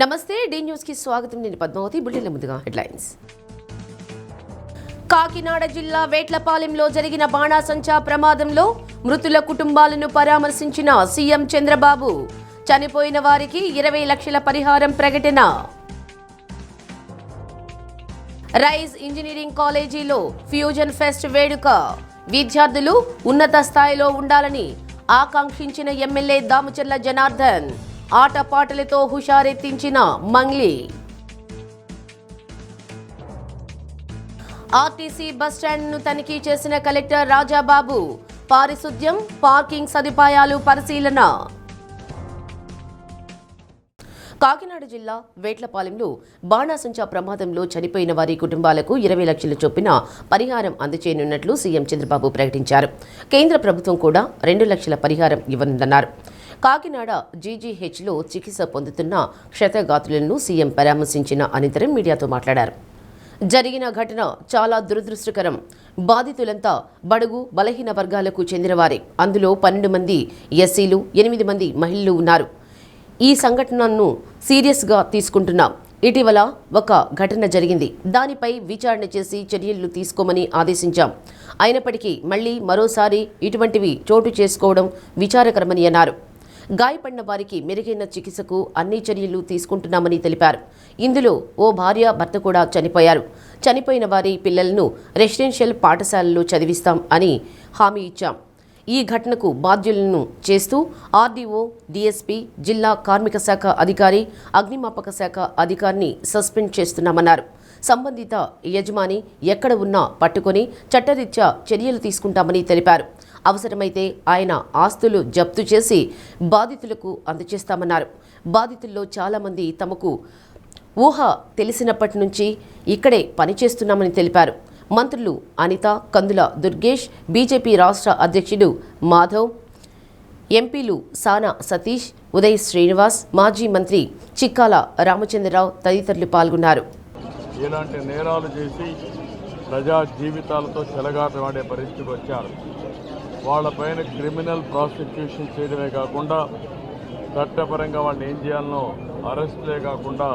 నమస్తే D news కి స్వాగతం. నేను పద్మావతి. బులెటిన్ల ముందుగా హెడ్లైన్స్. కాకినాడ జిల్లా వేట్లపాలెంలో జరిగిన బాణాసంచా ప్రమాదంలో మృతుల కుటుంబాలను పరామర్శించిన సీఎం చంద్రబాబు. చనిపోయిన వారికి 20 లక్షల పరిహారం ప్రకటన. రైజ్ ఇంజనీరింగ్ కాలేజీలో ఫ్యూజన్ ఫెస్ట్ వేడుక. విద్యార్థులు ఉన్నత స్థాయిలో ఉండాలని ఆకాంక్షించిన ఎమ్మెల్యే దామచర్ల జనార్దన్. ఆటపాటలతో హుషారెత్తించిన మంగ్లీ. ఆర్టీసీ బస్టాండ్ను తనిఖీ చేసిన కలెక్టర్ రాజాబాబు. పారిశుద్ధ్యం, పార్కింగ్ సదుపాయాలు పరిశీలన. కాకినాడ జిల్లా వేట్లపాలెంలో బాణాసంచా ప్రమాదంలో చనిపోయిన వారి కుటుంబాలకు 20 లక్షల చొప్పున పరిహారం అందజేయనున్నట్లు సీఎం చంద్రబాబు ప్రకటించారు. కేంద్ర ప్రభుత్వం కూడా 2 లక్షల పరిహారం ఇవ్వనుందన్నారు. కాకినాడ జీజీహెచ్లో చికిత్స పొందుతున్న క్షతగాత్రులను సీఎం పరామర్శించిన అనంతరం మీడియాతో మాట్లాడారు. జరిగిన ఘటన చాలా దురదృష్టకరం. బాధితులంతా బడుగు బలహీన వర్గాలకు చెందినవారే. అందులో 12 మంది ఎస్సీలు, 8 మంది మహిళలు ఉన్నారు. ఈ సంఘటనను సీరియస్గా తీసుకుంటున్నాం. ఇటీవల ఒక ఘటన జరిగింది. దానిపై విచారణ చేసి చర్యలు తీసుకోమని ఆదేశించాం. అయినప్పటికీ మరోసారి ఇటువంటివి చోటు చేసుకోవడం విచారకరమని అన్నారు. గాయపడిన వారికి మెరుగైన చికిత్సకు అన్ని చర్యలు తీసుకుంటున్నామని తెలిపారు. ఇందులో ఓ భార్య భర్త కూడా చనిపోయారు. చనిపోయిన వారి పిల్లలను రెసిడెన్షియల్ పాఠశాలలో చదివిస్తాం అని హామీ ఇచ్చాం. ఈ ఘటనకు బాధ్యులను చేస్తూ ఆర్డీఓ, డీఎస్పీ, జిల్లా కార్మిక శాఖ అధికారి, అగ్నిమాపక శాఖ అధికారిని సస్పెండ్ చేస్తున్నామన్నారు. సంబంధిత యజమాని ఎక్కడ ఉన్నా పట్టుకొని చట్టరీత్యా చర్యలు తీసుకుంటామని తెలిపారు. అవసరమైతే ఆయన ఆస్తులు జప్తు చేసి బాధితులకు అందజేస్తామన్నారు. బాధితుల్లో చాలామంది తమకు ఊహ తెలిసినప్పటి నుంచి ఇక్కడే పనిచేస్తున్నామని తెలిపారు. మంత్రులు అనిత, కందుల దుర్గేష్, బీజేపీ రాష్ట్ర అధ్యక్షుడు మాధవ్, ఎంపీలు సానా సతీష్, ఉదయ్ శ్రీనివాస్, మాజీ మంత్రి చిక్కాల రామచంద్రరావు తదితరులు పాల్గొన్నారు. ఇలాంటి నేరాలు చేసి ప్రజా జీవితాలతో చెలగాటమాడే పరిస్థితికి వచ్చారు. వాళ్ళపైన క్రిమినల్ ప్రాసిక్యూషన్ చేయడమే కాకుండా చట్టపరంగా వాళ్ళని ఏం చేయాలనో అరెస్టులే కాకుండా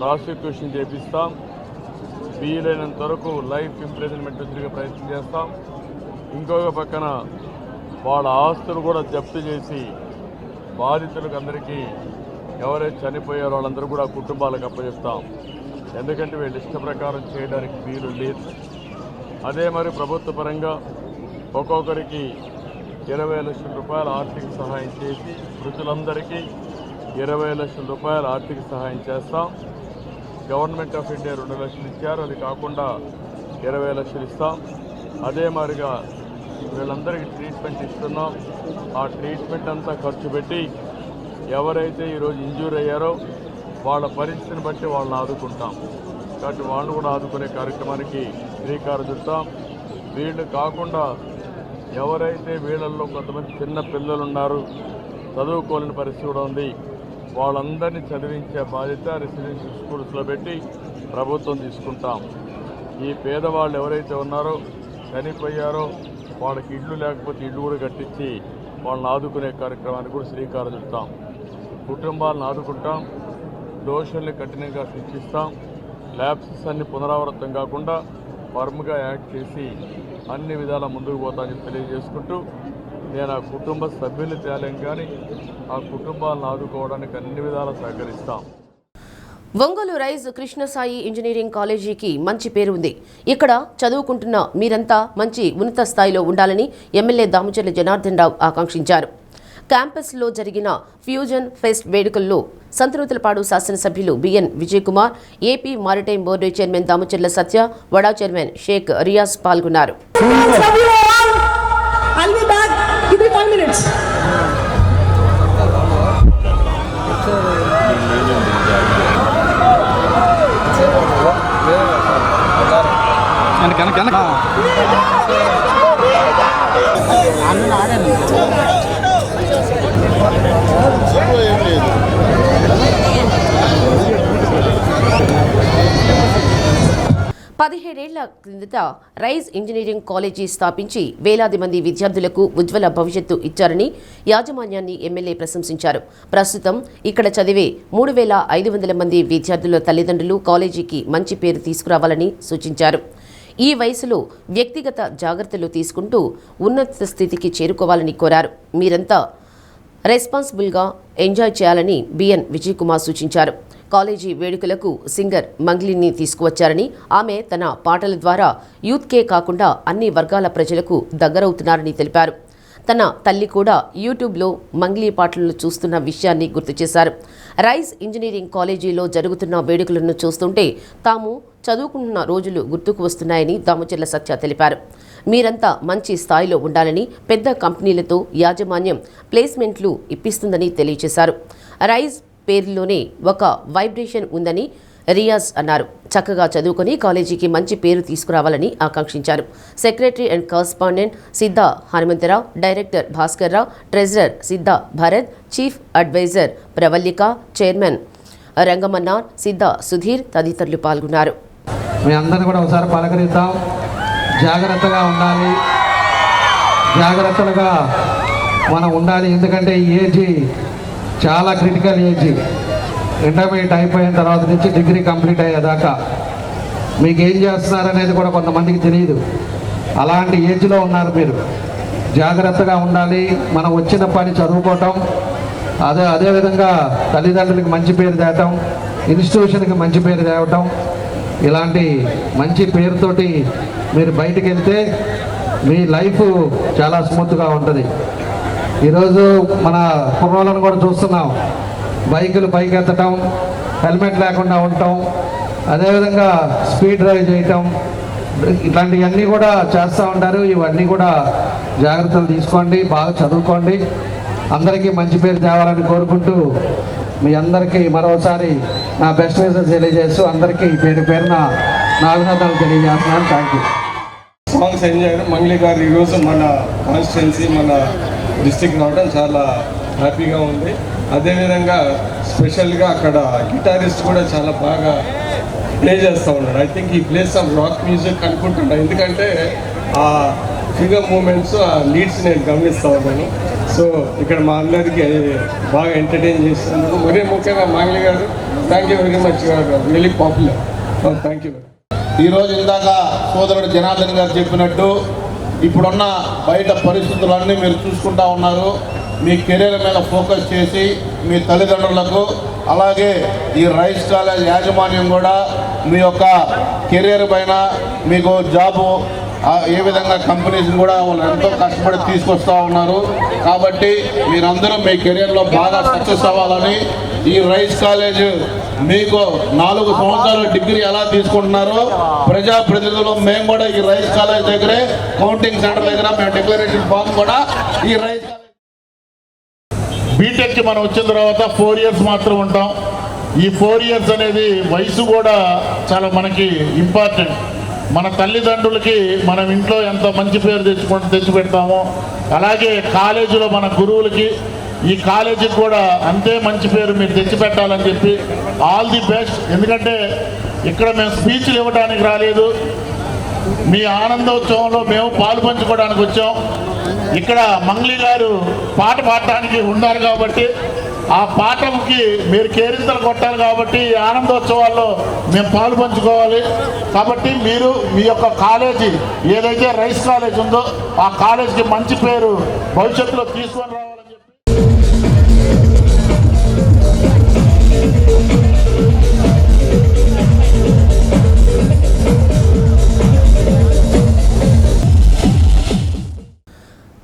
ప్రాసిక్యూషన్ చేపిస్తాం. వీలైనంత వరకు లైఫ్ ఇంప్రిజన్మెంట్ తిరిగే ప్రయత్నం చేస్తాం. ఇంకొక పక్కన వాళ్ళ ఆస్తులు కూడా జప్తు చేసి బాధితులకు అందరికీ ఎవరైతే చనిపోయారో వాళ్ళందరూ కూడా కుటుంబాలకు అప్పచెప్తాం. ఎందుకంటే వీళ్ళు ఇష్ట ప్రకారం చేయడానికి వీలు లేదు. అదే మరి ప్రభుత్వ పరంగా ఒక్కొక్కరికి 20 లక్షల రూపాయల ఆర్థిక సహాయం చేసి మృతులందరికీ 20 లక్షల రూపాయల ఆర్థిక సహాయం చేస్తాం. గవర్నమెంట్ ఆఫ్ ఇండియా 2 లక్షలు ఇచ్చారు. అది కాకుండా 20 లక్షలు ఇస్తాం. అదే మాదిరిగా వీళ్ళందరికీ ట్రీట్మెంట్ ఇస్తున్నాం. ఆ ట్రీట్మెంట్ అంతా ఖర్చు పెట్టి ఎవరైతే ఈరోజు ఇంజ్యూర్ అయ్యారో వాళ్ళ పరిస్థితిని బట్టి వాళ్ళని ఆదుకుంటాం. కాబట్టి వాళ్ళని కూడా ఆదుకునే కార్యక్రమానికి శ్రీకారం చుడతాం. వీళ్ళు కాకుండా ఎవరైతే వీళ్ళల్లో కొంతమంది చిన్న పిల్లలు ఉన్నారు, చదువుకోలేని పరిస్థితి కూడా ఉంది, వాళ్ళందరినీ చదివించే బాధ్యత రెసిడెన్షియల్ స్కూల్స్లో పెట్టి ప్రభుత్వం తీసుకుంటాం. ఈ పేదవాళ్ళు ఎవరైతే ఉన్నారో చనిపోయారో వాళ్ళకి ఇళ్ళు లేకపోతే ఇళ్ళు కూడా కట్టించి వాళ్ళని ఆదుకునే కార్యక్రమానికి కూడా శ్రీకారం చుడతాం. కుటుంబాలను ఆదుకుంటాం. దోషుల్ని కఠినంగా శిక్షిస్తాం. ల్యాబ్సెస్ అన్ని పునరావృతం కాకుండా ఫర్మ్గా యాక్ట్ చేసి అన్ని విధాల ముందుకు పోతానని తెలియజేసుకుంటూ నేను ఆ కుటుంబ సభ్యులు తేలేం కానీ ఆ కుటుంబాలను ఆదుకోవడానికి అన్ని విధాలా సహకరిస్తాం. ఒంగోలు రైజ్ కృష్ణసాయి ఇంజనీరింగ్ కాలేజీకి మంచి పేరు ఉంది. ఇక్కడ చదువుకుంటున్న మీరంతా మంచి ఉన్నత స్థాయిలో ఉండాలని ఎమ్మెల్యే దామచర్ల జనార్దన్ రావు ఆకాంక్షించారు. క్యాంపస్లో జరిగిన ఫ్యూజన్ ఫెస్ట్ వేడుకల్లో సంతనూతలపాడు శాసనసభ్యులు BN Vijay Kumar, AP maritime board chairman Damacharla Satya, వడా చైర్మన్ షేక్ రియాజ్ పాల్గొన్నారు. 17 ఏళ్ల క్రిందట రైజ్ ఇంజనీరింగ్ కాలేజీ స్థాపించి వేలాది మంది విద్యార్థులకు ఉజ్వల భవిష్యత్తు ఇచ్చారని యాజమాన్యాన్ని ఎమ్మెల్యే ప్రశంసించారు. ప్రస్తుతం ఇక్కడ చదివే 3,500 మంది విద్యార్థుల తల్లిదండ్రులు కాలేజీకి మంచి పేరు తీసుకురావాలని సూచించారు. ఈ వయసులో వ్యక్తిగత జాగ్రత్తలు తీసుకుంటూ ఉన్నత స్థితికి చేరుకోవాలని కోరారు. మీరంతా రెస్పాన్సిబుల్గా ఎంజాయ్ చేయాలని బిఎన్ విజయ్ కుమార్ సూచించారు. కాలేజీ వేడుకలకు సింగర్ మంగ్లీని తీసుకువచ్చారని, ఆమె తన పాటల ద్వారా యూత్కే కాకుండా అన్ని వర్గాల ప్రజలకు దగ్గరవుతున్నారని తెలిపారు. తన తల్లి కూడా యూట్యూబ్లో మంగ్లీ పాటలను చూస్తున్న విషయాన్ని గుర్తు చేశారు. రైజ్ ఇంజనీరింగ్ కాలేజీలో జరుగుతున్న వేడుకలను చూస్తుంటే తాము చదువుకుంటున్న రోజులు గుర్తుకు వస్తున్నాయని దామచర్ల సత్య తెలిపారు. మీరంతా మంచి స్థాయిలో ఉండాలని, పెద్ద కంపెనీలతో యాజమాన్యం ప్లేస్మెంట్లు ఇప్పిస్తుందని తెలియజేశారు. రైజ్ పేరులోనే ఒక వైబ్రేషన్ ఉందని రియాజ్ అన్నారు. చక్కగా చదువుకొని కాలేజీకి మంచి పేరు తీసుకురావాలని ఆకాంక్షించారు. Secretary and correspondent Siddha Hanumantharao, director Bhaskar Rao, treasurer Siddha Bharat, chief adviser Pravallika, chairman Rangamannar, Siddha Sudheer తదితరులు పాల్గొన్నారు. మీ అందరిని కూడా ఒకసారి పలకరిద్దాం. జాగ్రత్తగా ఉండాలి, జాగ్రత్తలుగా మనం ఉండాలి. ఎందుకంటే ఈ ఏజ్ చాలా క్రిటికల్ ఏజ్. ఇంటర్మీడియట్ అయిపోయిన తర్వాత నుంచి డిగ్రీ కంప్లీట్ అయ్యేదాకా మీకు ఏం చేస్తున్నారనేది కూడా కొంతమందికి తెలియదు. అలాంటి ఏజ్లో ఉన్నారు మీరు. జాగ్రత్తగా ఉండాలి. మనం వచ్చిన పని చదువుకోవటం, అదేవిధంగా తల్లిదండ్రులకి మంచి పేరు తేవటం, ఇన్స్టిట్యూషన్కి మంచి పేరు తేవటం, ఇలాంటి మంచి పేరుతోటి మీరు బయటికి వెళ్తే మీ లైఫ్ చాలా స్మూత్గా ఉంటుంది. ఈరోజు మన కుర్రోళ్ళను కూడా చూస్తున్నాం. బైకులు పైకి ఎత్తటం, హెల్మెట్ లేకుండా ఉండటం, అదేవిధంగా స్పీడ్ డ్రైవ్ చేయటం, ఇట్లాంటివన్నీ కూడా చేస్తూ ఉంటారు. ఇవన్నీ కూడా జాగ్రత్తలు తీసుకోండి, బాగా చదువుకోండి, అందరికీ మంచి పేరు తేవాలని కోరుకుంటూ మీ అందరికీ మరోసారి నా బెస్ట్ విషెస్ తెలియజేస్తూ అందరికీ పేరు పేరున నా అభినందనలు తెలియజేస్తున్నాను. Thank you. Songs enjoy Mangli గారు ఈరోజు మన కాన్స్టిట్యున్సీ, మన డిస్టిక్ రావడం చాలా హ్యాపీగా ఉంది. అదేవిధంగా స్పెషల్గా అక్కడ గిటారిస్ట్ కూడా చాలా బాగా ప్లే చేస్తూ ఉన్నాడు. ఐ థింక్ ఈ ప్లేస్ ఆఫ్ రాక్ మ్యూజిక్ అనుకుంటున్నా, ఎందుకంటే ఆ ఫిగర్ మూమెంట్స్, ఆ లీడ్స్ నేను గమనిస్తూ ఉన్నాను. సో ఇక్కడ మా అందరికీ బాగా ఎంటర్టైన్ చేస్తున్నందుకు మరీ ముఖ్యంగా మంగ్లీ గారు thank you very much. Really popular. Thank you. ఈరోజు ఇందాక సోదరుడు జనార్దన్ గారు చెప్పినట్టు ఇప్పుడున్న బయట పరిస్థితులన్నీ మీరు చూసుకుంటా ఉన్నారు. మీ కెరీర్ మీద ఫోకస్ చేసి మీ తల్లిదండ్రులకు, అలాగే ఈ రైస్ కాలేజ్ యాజమాన్యం కూడా మీ యొక్క కెరీర్ పైన మీకు జాబు ఏ విధంగా కంపెనీస్ కూడా వాళ్ళు ఎంతో కష్టపడి తీసుకొస్తూ ఉన్నారు. కాబట్టి మీరందరూ మీ కెరీర్లో బాగా సక్సెస్ అవ్వాలని, ఈ రైస్ కాలేజ్ మీకు 4 సంవత్సరాల డిగ్రీ ఎలా తీసుకుంటున్నారో ప్రజాప్రతినిధులు మేము కూడా ఈ రైస్ కాలేజ్ దగ్గరే కౌంటింగ్ సెంటర్ దగ్గర మేము డిక్లరేషన్ ఫామ్ కూడా ఈ రైస్ కాలేజ్. బీటెక్కి మనం వచ్చిన తర్వాత 4 years మాత్రం ఉంటాం. ఈ 4 years అనేది వయసు కూడా చాలా మనకి ఇంపార్టెంట్. మన తల్లిదండ్రులకి మనం ఇంట్లో ఎంత మంచి పేరు తెచ్చిపెడతామో, అలాగే కాలేజీలో మన గురువులకి, ఈ కాలేజీకి కూడా అంతే మంచి పేరు మీరు తెచ్చిపెట్టాలని చెప్పి ఆల్ ది బెస్ట్. ఎందుకంటే ఇక్కడ మేము స్పీచ్లు ఇవ్వడానికి రాలేదు, మీ ఆనందోత్సవంలో మేము పాలు పంచుకోవడానికి వచ్చాం. ఇక్కడ మంగ్లీ గారు పాట పాడటానికి ఉన్నారు కాబట్టి ఆ పాటకి మీరు కేరింతలు కొట్టాలి కాబట్టి ఈ ఆనందోత్సవాల్లో మేము పాలు పంచుకోవాలి. కాబట్టి మీరు మీ యొక్క కాలేజీ ఏదైతే రైస్ కాలేజ్ ఉందో ఆ కాలేజీకి మంచి పేరు భవిష్యత్తులో తీసుకొని రావాలని చెప్పి.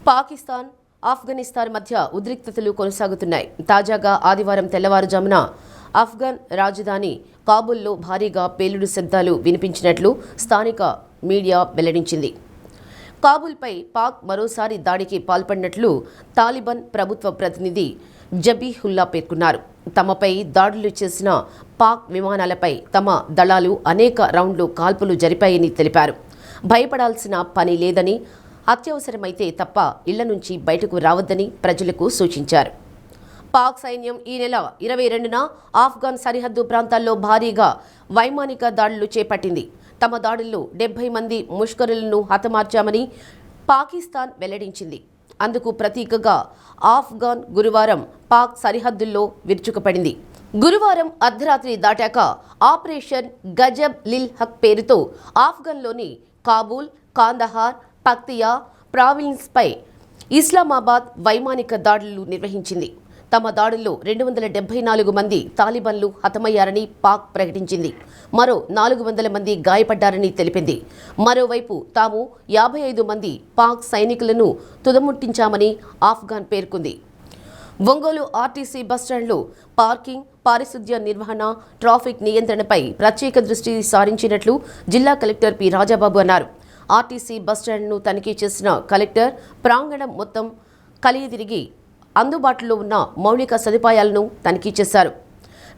పాకిస్తాన్, ఆఫ్ఘనిస్తాన్ మధ్య ఉద్రిక్తతలు కొనసాగుతున్నాయి. తాజాగా ఆదివారం తెల్లవారుజామున ఆఫ్ఘన్ రాజధాని కాబూల్లో భారీగా పేలుడు శబ్దాలు వినిపించినట్లు స్థానిక మీడియా వెల్లడించింది. కాబూల్పై పాక్ మరోసారి దాడికి పాల్పడినట్లు తాలిబాన్ ప్రభుత్వ ప్రతినిధి జబీహుల్లా పేర్కొన్నారు. తమపై దాడులు చేసిన పాక్ విమానాలపై తమ దళాలు అనేక రౌండ్లు కాల్పులు జరిపాయని తెలిపారు. భయపడాల్సిన పని లేదని, అత్యవసరమైతే తప్ప ఇళ్ల నుంచి బయటకు రావద్దని ప్రజలకు సూచించారు. పాక్ సైన్యం ఈ నెల 22న ఆఫ్ఘన్ సరిహద్దు ప్రాంతాల్లో భారీగా వైమానిక దాడులు చేపట్టింది. తమ దాడుల్లో 70 మంది ముష్కరులను హతమార్చామని పాకిస్తాన్ వెల్లడించింది. అందుకు ప్రతీకగా ఆఫ్ఘాన్ గురువారం పాక్ సరిహద్దుల్లో విరుచుకుపడింది. గురువారం అర్ధరాత్రి దాటాక ఆపరేషన్ గజబ్ లిల్ హక్ పేరుతో ఆఫ్ఘన్లోని కాబూల్, కాందహార్, పక్తియా ప్రావిన్స్పై ఇస్లామాబాద్ వైమానిక దాడులు నిర్వహించింది. తమ దాడుల్లో 274 మంది తాలిబన్లు హతమయ్యారని పాక్ ప్రకటించింది. మరో 400 మంది గాయపడ్డారని తెలిపింది. మరోవైపు తాము 55 మంది పాక్ సైనికులను తుదముట్టించామని ఆఫ్ఘాన్ పేర్కొంది. ఒంగోలు ఆర్టీసీ బస్టాండ్లో పార్కింగ్, పారిశుద్ధ్య నిర్వహణ, ట్రాఫిక్ నియంత్రణపై ప్రత్యేక దృష్టి సారించినట్లు జిల్లా కలెక్టర్ పి రాజాబాబు అన్నారు. ఆర్టీసీ బస్టాండ్ను తనిఖీ చేసిన కలెక్టర్ ప్రాంగణం మొత్తం కలియతిరిగి అందుబాటులో ఉన్న మౌలిక సదుపాయాలను తనిఖీ చేశారు.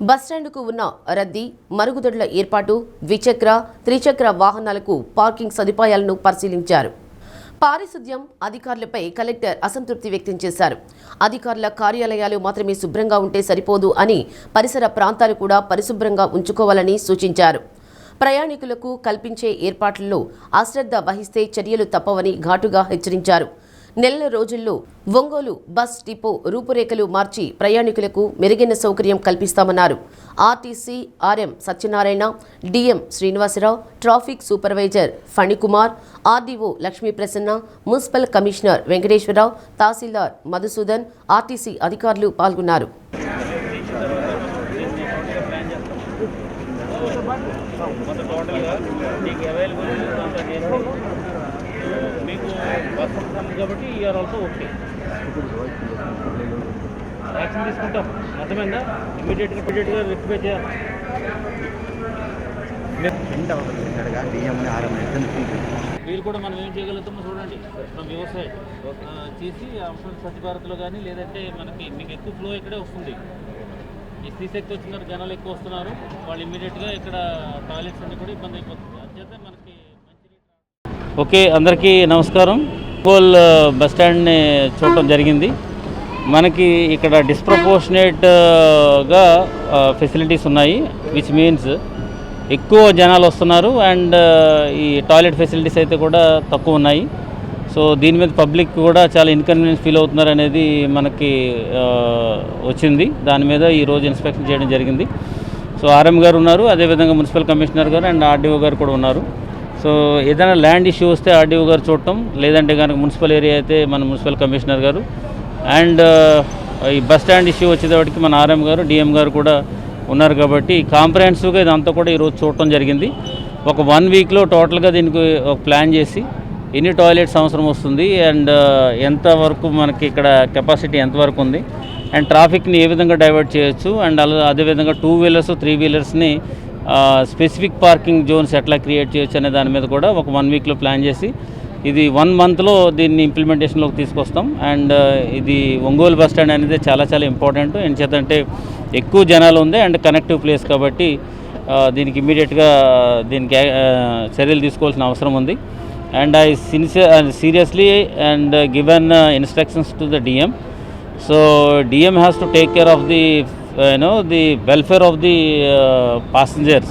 బస్టాండ్కు ఉన్న రద్దీ, మరుగుదొడ్ల ఏర్పాటు, ద్విచక్ర, త్రిచక్ర వాహనాలకు పార్కింగ్ సదుపాయాలను పరిశీలించారు. పారిశుద్ధ్యం అధికారులపై కలెక్టర్ అసంతృప్తి వ్యక్తం చేశారు. అధికారుల కార్యాలయాలు మాత్రమే శుభ్రంగా ఉంటే సరిపోదు అని పరిసర ప్రాంతాలు కూడా పరిశుభ్రంగా ఉంచుకోవాలని సూచించారు. ప్రయాణికులకు కల్పించే ఏర్పాట్లలో అశ్రద్ధ వహిస్తే చర్యలు తప్పవని ఘాటుగా హెచ్చరించారు. నెల రోజుల్లో ఒంగోలు బస్ డిపో రూపురేఖలు మార్చి ప్రయాణికులకు మెరుగైన సౌకర్యం కల్పిస్తామన్నారు. RTC RM Satyanarayana, DM Srinivasarao, traffic supervisor Phanikumar, RDO Lakshmi Prasanna, municipal commissioner Venkateswararao, tahsildar Madhusudan, RTC అధికారులు పాల్గొన్నారు. మీకు బస్ కాబట్టి యూఆర్ ఆల్సో ఓకే. యాక్షన్ తీసుకుంటాం, అర్థమైందా? ఇమీడియట్గా రెక్టిఫై చేయాలి. వీళ్ళు కూడా మనం ఏం చేయగలుగుతామో చూడండి. ఫ్రమ్ యువర్ సైడ్ చేసి స్వచ్ఛ భారత్లో కానీ, లేదంటే మీకు ఎక్కువ ఫ్లో ఇక్కడే వస్తుంది. ఎస్సీ శక్తి వచ్చినారు, జనాలు ఎక్కువ వస్తున్నారు, వాళ్ళు ఇమీడియట్గా ఇక్కడ టాయిలెట్స్ అన్ని కూడా ఇబ్బంది అయిపోతుంది. అంచేత మనకి ఓకే. అందరికీ నమస్కారం. ఒంగోల్ బస్ స్టాండ్ని చూడటం జరిగింది. మనకి ఇక్కడ డిస్ప్రపోర్షనేట్గా ఫెసిలిటీస్ ఉన్నాయి, విచ్ మీన్స్ ఎక్కువ జనాలు వస్తున్నారు అండ్ ఈ టాయిలెట్ ఫెసిలిటీస్ అయితే కూడా తక్కువ ఉన్నాయి. సో దీని మీద పబ్లిక్ కూడా చాలా ఇన్కన్వీనియన్స్ ఫీల్ అవుతున్నారు అనేది మనకి వచ్చింది. దాని మీద ఈరోజు ఇన్స్పెక్షన్ చేయడం జరిగింది. సో ఆర్ఎం గారు ఉన్నారు, అదేవిధంగా మున్సిపల్ కమిషనర్ గారు అండ్ ఆర్డీఓ గారు కూడా ఉన్నారు. సో ఏదైనా ల్యాండ్ ఇష్యూ వస్తే ఆర్డీఓ గారు చూడటం, లేదంటే కనుక మున్సిపల్ ఏరియా అయితే మన మున్సిపల్ కమిషనర్ గారు అండ్ ఈ బస్ స్టాండ్ ఇష్యూ వచ్చేటప్పటికి మన ఆర్ఎం గారు, డిఎం గారు కూడా ఉన్నారు. కాబట్టి కాంప్రహెన్సివ్గా ఇదంతా కూడా ఈరోజు చూడటం జరిగింది. ఒక 1 వీక్లో టోటల్గా దీనికి ఒక ప్లాన్ చేసి ఎన్ని టాయిలెట్స్ అవసరం వస్తుంది అండ్ ఎంతవరకు మనకి ఇక్కడ కెపాసిటీ ఎంతవరకు ఉంది అండ్ ట్రాఫిక్ని ఏ విధంగా డైవర్ట్ చేయొచ్చు అండ్ అదేవిధంగా 2 వీలర్స్ 3 వీలర్స్ని స్పెసిఫిక్ పార్కింగ్ జోన్స్ ఎట్లా క్రియేట్ చేయొచ్చు అనే దాని మీద కూడా ఒక 1 వీక్లో ప్లాన్ చేసి ఇది 1 మంత్లో దీన్ని ఇంప్లిమెంటేషన్లోకి తీసుకొస్తాం. అండ్ ఇది ఒంగోలు బస్ స్టాండ్ అనేది చాలా చాలా ఇంపార్టెంట్. ఎందుచేతంటే ఎక్కువ జనాలు ఉంది అండ్ కనెక్టివ్ ప్లేస్ కాబట్టి దీనికి ఇమ్మీడియట్గా దీనికి చర్యలు తీసుకోవాల్సిన అవసరం ఉంది. And I seriously and given instructions to the DM. So DM has to take care of the the welfare of the passengers.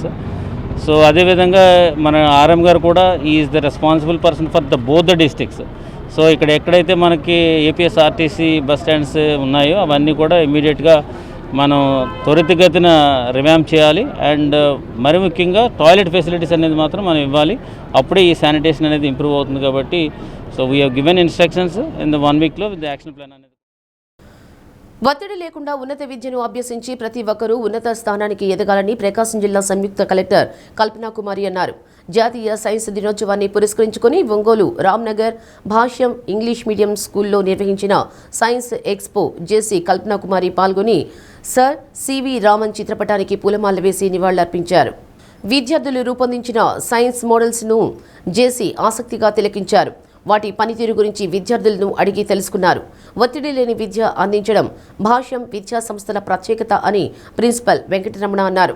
So అదే విధంగా మన ఆర్ఎం గారు కూడా is the responsible person for both the districts. So ఇక్కడ ఎక్కడైతే మనకి APSRTC bus stands ఉన్నాయో అవన్నీ కూడా ఇమీడియట్గా మనం త్వరితగతిన రివ్యాంప్ చేయాలి అండ్ మరి ముఖ్యంగా టాయిలెట్ ఫెసిలిటీస్ అనేది మాత్రం మనం ఇవ్వాలి. అప్పుడే ఈ శానిటేషన్ అనేది ఇంప్రూవ్ అవుతుంది. కాబట్టి so we have given instructions in the 1 వీక్లో విత్ ద యాక్షన్ ప్లాన్ అనేది. ఒత్తిడి లేకుండా ఉన్నత విద్యను అభ్యసించి ప్రతి ఒక్కరూ ఉన్నత స్థానానికి ఎదగాలని ప్రకాశం జిల్లా సంయుక్త కలెక్టర్ కల్పనా కుమారి అన్నారు. జాతీయ సైన్స్ దినోత్సవాన్ని పురస్కరించుకుని ఒంగోలు రామ్నగర్ భాష్యం ఇంగ్లీష్ మీడియం స్కూల్లో నిర్వహించిన సైన్స్ ఎక్స్పో జేసీ కల్పనా కుమారి పాల్గొని సర్ సివి రామన్ చిత్రపటానికి పూలమాల వేసి నివాళులర్పించారు. విద్యార్థులు రూపొందించిన సైన్స్ మోడల్స్ను జేసీ ఆసక్తిగా తిలకించారు. వాటి పనితీరు గురించి విద్యార్థులను అడిగి తెలుసుకున్నారు. ఒత్తిడి లేని విద్య అందించడం భాష్యం విద్యా సంస్థల ప్రత్యేకత అని ప్రిన్సిపల్ వెంకటరమణ అన్నారు.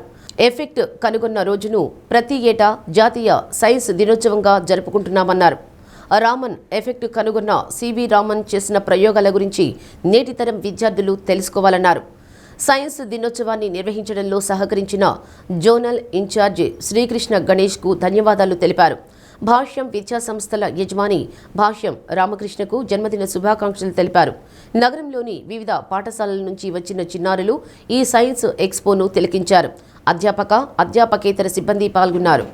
ఎఫెక్ట్ కనుగొన్న రోజును ప్రతి ఏటా జాతీయ సైన్స్ దినోత్సవంగా జరుపుకుంటున్నామన్నారు. రామన్ ఎఫెక్ట్ కనుగొన్న సివి రామన్ చేసిన ప్రయోగాల గురించి నేటి తరం విద్యార్థులు తెలుసుకోవాలన్నారు. సైన్స్ దినోత్సవాన్ని నిర్వహించడంలో సహకరించిన జోనల్ ఇన్ఛార్జి శ్రీకృష్ణ గణేష్కు ధన్యవాదాలు తెలిపారు. భాష్యం విద్యా సంస్థల యజమాని భాష్యం రామకృష్ణకు జన్మదిన శుభాకాంక్షలు తెలిపారు. నగరంలోని వివిధ పాఠశాలల నుంచి వచ్చిన చిన్నారులు ఈ సైన్స్ ఎక్స్పోను తిలకించారు. అధ్యాపకేతర సిబ్బంది పాల్గొన్నారు.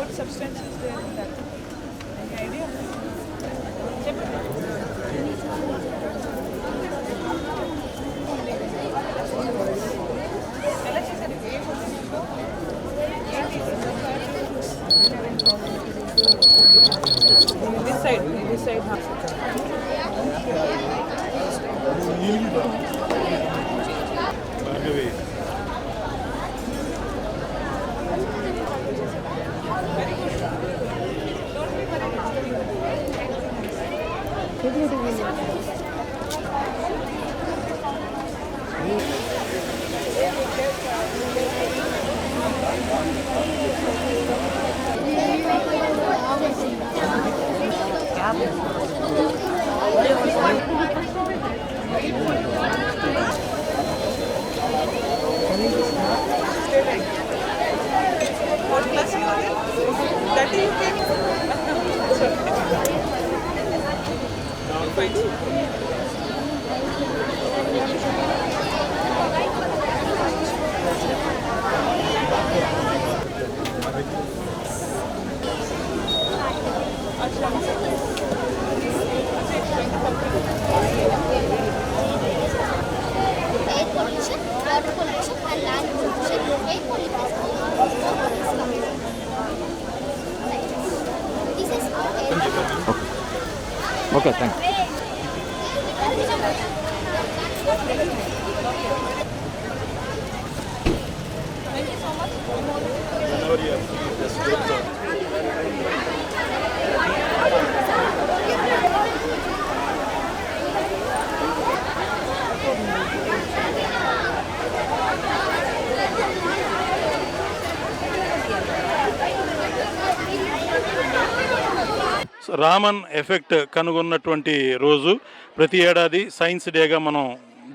What substance is there in that? Any idea? This side. What class you are in? 30 you came? Air pollution, water pollution and land pollution. Air pollution. This is our air. Okay, thanks. Raman effect కనుగొన్నటువంటి రోజు ప్రతి ఏడాది science డేగా మనం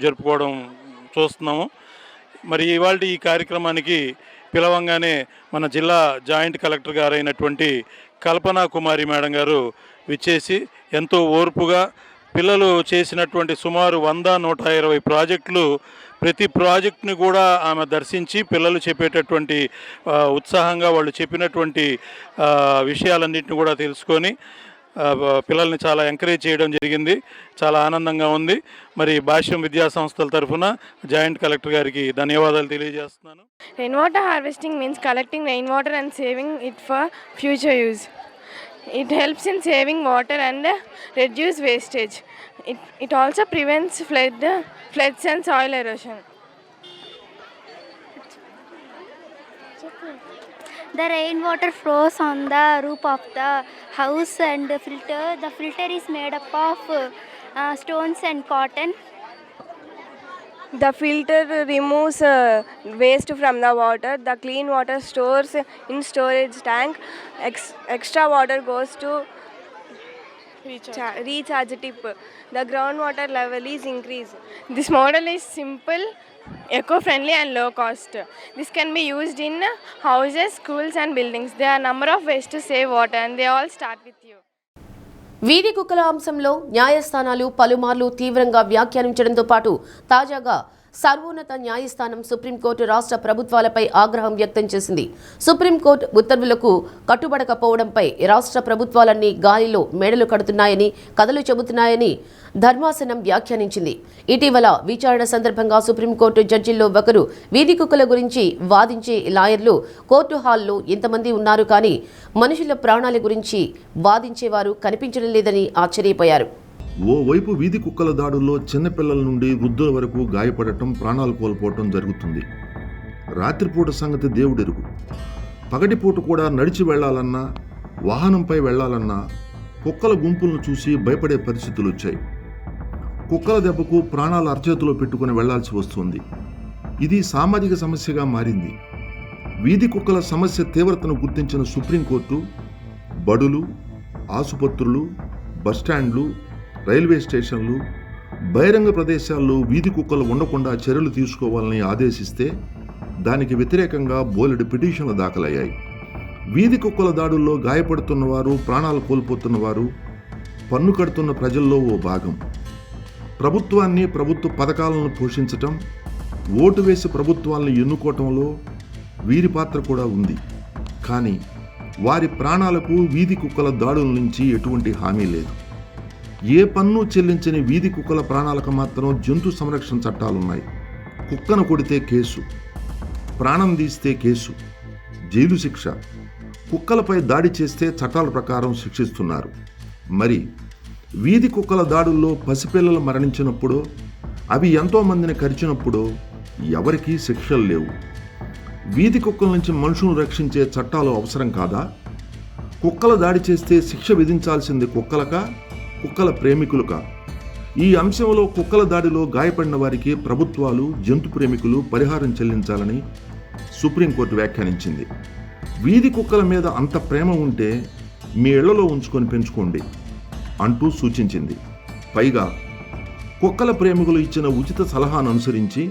జరుపుకోవడం చూస్తున్నాము. మరి ఇవాళ ఈ కార్యక్రమానికి పిలవంగానే మన జిల్లా జాయింట్ కలెక్టర్ గారైనటువంటి కల్పనా కుమారి మేడం గారు విచ్చేసి ఎంతో ఓర్పుగా పిల్లలు చేసినటువంటి సుమారు 100-120 ప్రాజెక్టులు ప్రతి ప్రాజెక్ట్ని కూడా ఆమె దర్శించి పిల్లలు చెప్పేటటువంటి ఉత్సాహంగా వాళ్ళు చెప్పినటువంటి విషయాలన్నింటినీ కూడా తెలుసుకొని పిల్లల్ని చాలా ఎంకరేజ్ చేయడం జరిగింది. చాలా ఆనందంగా ఉంది. మరి భాష్యం విద్యా సంస్థల తరఫున జాయింట్ కలెక్టర్ గారికి ధన్యవాదాలు తెలియజేస్తున్నాను. Rain water harvesting means collecting rainwater and saving it for future use. It helps in saving water and reduce wastage. It also prevents floods and soil erosion. The rainwater flows on the roof of the house and filter. The filter is made up of stones and cotton. The filter removes waste from the water. The clean water stores in storage tank. Extra water goes to recharge tip. The groundwater level is increased. This model is simple, eco-friendly and low cost. This can be used in houses, schools and buildings. There are a number of ways to save water and they all start with you. వీధి కుక్కల అంశంలో న్యాయస్థానాలు పలుమార్లు తీవ్రంగా వ్యాఖ్యానించడంతో పాటు తాజాగా సర్వోన్నత న్యాయస్థానం సుప్రీంకోర్టు రాష్ట్ర ప్రభుత్వాలపై ఆగ్రహం వ్యక్తం చేసింది. సుప్రీంకోర్టు ఉత్తర్వులకు కట్టుబడకపోవడంపై రాష్ట్ర ప్రభుత్వాలన్నీ గాలిలో మేడలు కడుతున్నాయని, కథలు చెబుతున్నాయని ధర్మాసనం వ్యాఖ్యానించింది. ఇటీవల విచారణ సందర్భంగా సుప్రీంకోర్టు జడ్జిల్లో ఒకరు వీధి కుక్కల గురించి వాదించే లాయర్లు కోర్టు హాల్లో ఇంతమంది ఉన్నారు, కానీ మనుషుల ప్రాణాల గురించి వాదించేవారు కనిపించడం లేదని ఆశ్చర్యపోయారు. ఓవైపు వీధి కుక్కల దాడుల్లో చిన్నపిల్లల నుండి వృద్ధుల వరకు గాయపడటం, ప్రాణాలు కోల్పోవటం జరుగుతుంది. రాత్రిపూట సంగతి దేవుడెరుగు. పగటిపూట కూడా నడిచి వెళ్లాలన్నా, వాహనంపై వెళ్లాలన్నా కుక్కల గుంపులను చూసి భయపడే పరిస్థితులు వచ్చాయి. కుక్కల దెబ్బకు ప్రాణాలు అరచేతిలో పెట్టుకుని వెళ్లాల్సి వస్తుంది. ఇది సామాజిక సమస్యగా మారింది. వీధి కుక్కల సమస్య తీవ్రతను గుర్తించిన సుప్రీంకోర్టు బడులు, ఆసుపత్రులు, బస్టాండ్లు, రైల్వే స్టేషన్లు, బహిరంగ ప్రదేశాల్లో వీధి కుక్కలు ఉండకుండా చర్యలు తీసుకోవాలని ఆదేశిస్తే దానికి వ్యతిరేకంగా బోలెడు పిటిషన్లు దాఖలయ్యాయి. వీధి కుక్కల దాడుల్లో గాయపడుతున్నవారు, ప్రాణాలు కోల్పోతున్నవారు పన్ను కడుతున్న ప్రజల్లో ఓ భాగం. ప్రభుత్వాన్ని, ప్రభుత్వ పథకాలను పోషించటం, ఓటు వేసి ప్రభుత్వాలను ఎన్నుకోవటంలో వీరి పాత్ర కూడా ఉంది. కానీ వారి ప్రాణాలకు వీధి కుక్కల దాడుల నుంచి ఎటువంటి హామీ లేదు. ఏ పన్ను చెల్లించని వీధి కుక్కల ప్రాణాలకు మాత్రం జంతు సంరక్షణ చట్టాలున్నాయి. కుక్కను కొడితే కేసు, ప్రాణం తీస్తే కేసు, జైలు శిక్ష. కుక్కలపై దాడి చేస్తే చట్టాల ప్రకారం శిక్షిస్తున్నారు. మరి వీధి కుక్కల దాడుల్లో పసిపిల్లలు మరణించినప్పుడో, అవి ఎంతోమందిని కరిచినప్పుడో ఎవరికీ శిక్షలు లేవు. వీధి కుక్కల నుంచి మనుషులను రక్షించే చట్టాలు అవసరం కాదా? కుక్కల దాడి చేస్తే శిక్ష విధించాల్సింది కుక్కలకా, కుక్కల ప్రేమికులుకా? ఈ అంశంలో కుక్కల దాడిలో గాయపడిన వారికి ప్రభుత్వాలు, జంతు ప్రేమికులు పరిహారం చెల్లించాలని సుప్రీంకోర్టు వ్యాఖ్యానించింది. వీధి కుక్కల మీద అంత ప్రేమ ఉంటే మీ ఇళ్లలో ఉంచుకొని పెంచుకోండి అంటూ సూచించింది. పైగా కుక్కల ప్రేమికులు ఇచ్చిన ఉచిత సలహాను అనుసరించి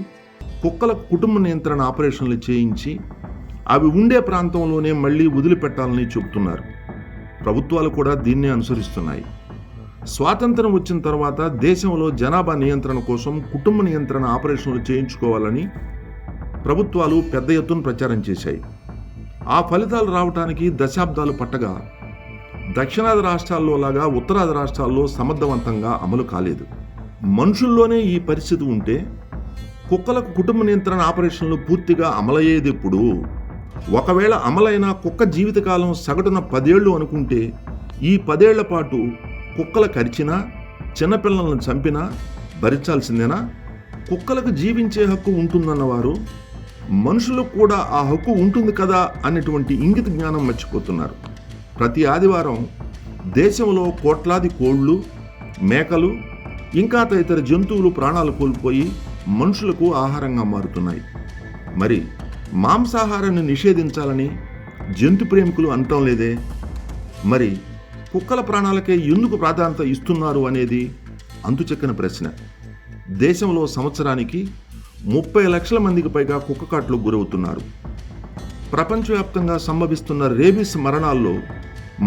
కుక్కలకు కుటుంబ నియంత్రణ ఆపరేషన్లు చేయించి అవి ఉండే ప్రాంతంలోనే మళ్లీ వదిలిపెట్టాలని చెబుతున్నారు. ప్రభుత్వాలు కూడా దీన్నే అనుసరిస్తున్నాయి. స్వాతంత్రం వచ్చిన తర్వాత దేశంలో జనాభా నియంత్రణ కోసం కుటుంబ నియంత్రణ ఆపరేషన్లు చేయించుకోవాలని ప్రభుత్వాలు పెద్ద ఎత్తున ప్రచారం చేశాయి. ఆ ఫలితాలు రావడానికి దశాబ్దాలు పట్టగా దక్షిణాది రాష్ట్రాల్లో లాగా ఉత్తరాది రాష్ట్రాల్లో సమర్థవంతంగా అమలు కాలేదు. మనుషుల్లోనే ఈ పరిస్థితి ఉంటే కుక్కలకు కుటుంబ నియంత్రణ ఆపరేషన్లు పూర్తిగా అమలయ్యేది ఎప్పుడు? ఒకవేళ అమలైన కుక్క జీవితకాలం సగటున 10 ఏళ్లు అనుకుంటే ఈ 10 ఏళ్ల పాటు కుక్కల కరిచినా, చిన్నపిల్లలను చంపినా భరించాల్సిందేనా? కుక్కలకు జీవించే హక్కు ఉంటుందన్నవారు మనుషులకు కూడా ఆ హక్కు ఉంటుంది కదా అనేటువంటి ఇంగిత జ్ఞానం మర్చిపోతున్నారు. ప్రతి ఆదివారం దేశంలో కోట్లాది కోళ్లు, మేకలు, ఇంకా తదితర జంతువులు ప్రాణాలు కోల్పోయి మనుషులకు ఆహారంగా మారుతున్నాయి. మరి మాంసాహారాన్ని నిషేధించాలని జంతు ప్రేమికులు అనటం లేదే? మరి కుక్కల ప్రాణాలకే ఎందుకు ప్రాధాన్యత ఇస్తున్నారు అనేది అంతుచెక్కని ప్రశ్న. దేశంలో సంవత్సరానికి 30 లక్షల మందికి పైగా కుక్క కాట్లకు గురవుతున్నారు. ప్రపంచవ్యాప్తంగా సంభవిస్తున్న రేబీస్ మరణాల్లో